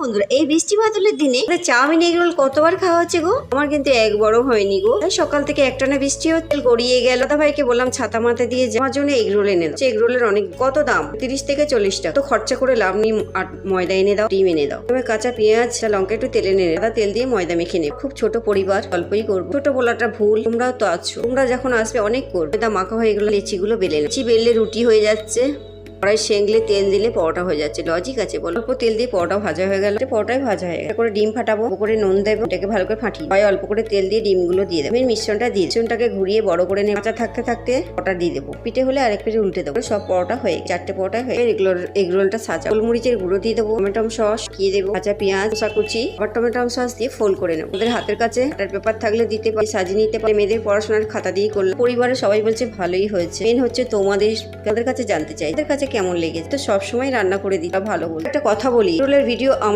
বন্ধুরা, এই বৃষ্টি বাদলের দিনে চাউমিন এগ রোল কতবার খাওয়া হচ্ছে গো। আমার কিন্তু একবারও হয়নি গো। সকাল থেকে একটানা বৃষ্টি হচ্ছে, গড়িয়ে গেল। দাদা ভাইকে বললাম ছাতা মাথায় দিয়ে আমার জন্য এগ রোল এনে দাও। এগ রোলের অনেক কত দাম, 30 থেকে 40 টাকা। তো খরচা করে লাভ নেই। ময়দা এনে দাও, ডিম এনে দাও, তুমি কাঁচা পেঁয়াজ লঙ্কা একটু তেলে এনে দাদা, তেল দিয়ে ময়দা মেখে নেবে। খুব ছোট পরিবার, অল্পই করবো। ছোট বলাটা ভুল, তোমরাও তো আছো। তোমরা যখন আসবে অনেক করবে। ময়দা মাখা হয়ে গেলো, লেচিগুলো বেলে লুচি বেললে রুটি হয়ে যাচ্ছে। কড়াই সেঁকলে তেল দিলে পরোটা হয়ে যাচ্ছে। লজিক আছে বলো। অল্প তেল দিয়ে পরোটা ভাজা হয়ে গেল, পরোটাই ভাজা হয়ে গেল। করে ডিম ফাটাবো, করে নুন দেবো, এটাকে ভালো করে ফাটিয়ে অল্প করে তেল দিয়ে ডিমগুলো দিয়ে দেবো। মিশ্রণটা দিয়ে মিশ্রণটাকে ঘুরিয়ে বড় করে নিয়ে কাঁচা থাকতে থাকতে পরোটা দিয়ে দেবো। পিঠে হলে আরেক পিঠে উল্টে দেবো। সব পরোটা হয়ে 4টে পরোটা হয়ে এগ রোলটা সাজা। গোলমরিচের গুঁড়ো দিয়ে দেবো, টমেটো সস দিয়ে দেবো, কাঁচা পেঁয়াজ শসা কুচি, আবার টমেটো সস দিয়ে ফোল্ড করে নেবো। ওদের হাতের কাছে বাটার পেপার থাকলে দিতে পারি, সাজিয়ে নিতে পারি। মেয়েদের পড়াশোনার খাতা দিয়ে করলে পরিবারের সবাই বলছে ভালোই হয়েছে। মেন হচ্ছে তোমাদের কাছে জানতে চাই, এদের কাছে কেমন লেগেছে। তো সবসময় রান্না করে দিই ভালো বলে। একটা কথা বলি, রোলের ভিডিও